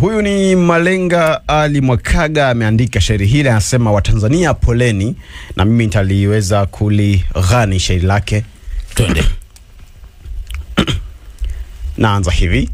Huyu ni Malenga Ali Mwakaga, ameandika shairi hili, anasema Watanzania poleni, na mimi nitaliweza kulighani shairi lake. Twende. Naanza hivi.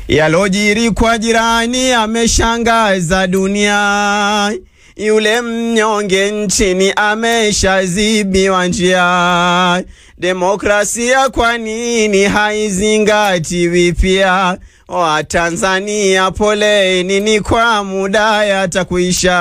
Yalojiri kwa jirani ameshangaza dunia, yule mnyonge nchini ameshazibiwa njia. Demokrasia kwa nini haizingatiwi pia? Watanzania poleni, ni kwa muda yatakuisha.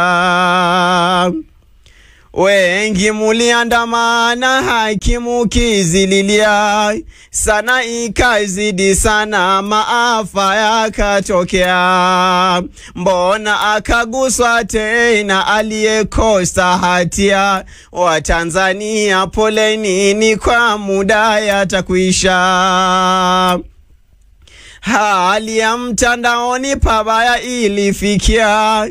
Wengi muliandamana haki mukizililia, sana ikazidi sana maafa yakatokea. Mbona akaguswa tena aliyekosa hatia? Watanzania poleni, ni kwa muda yatakuisha. Hali ya mtandaoni pabaya ilifikia,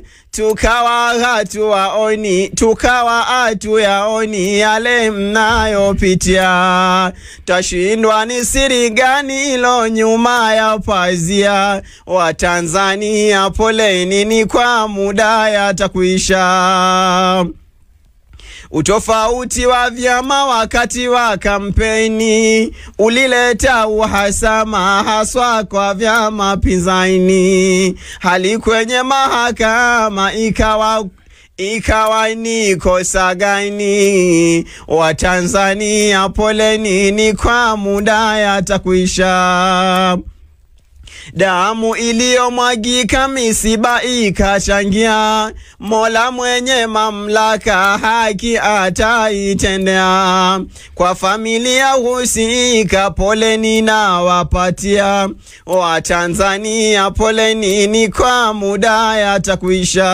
tukawa hatuyaoni yale mnayopitia. Tashindwa ni siri gani ilo nyuma ya pazia? Watanzania poleni, ni kwa muda yatakuisha. Utofauti wa vyama wakati wa kampeni ulileta uhasama haswa kwa vyama pinzani. Hali kwenye mahakama ikawa ni kosa gani? Watanzania poleni, ni kwa muda yatakuisha. Damu iliyomwagika misiba ikachangia, Mola mwenye mamlaka haki ataitendea. Kwa familia husika poleni na wapatia. Watanzania poleni, ni kwa muda yatakuisha.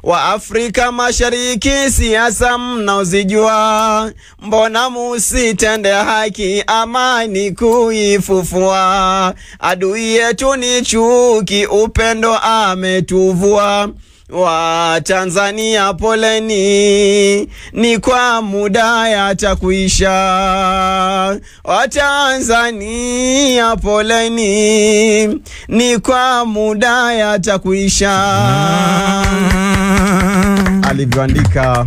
Wa Afrika Mashariki siasa mnaozijua, mbona musitende haki amani kuifufua? Adui yetu ni chuki, upendo ametuvua. Watanzania poleni, ni kwa muda yatakuisha. Watanzania poleni, ni kwa muda yatakuisha. Alivyoandika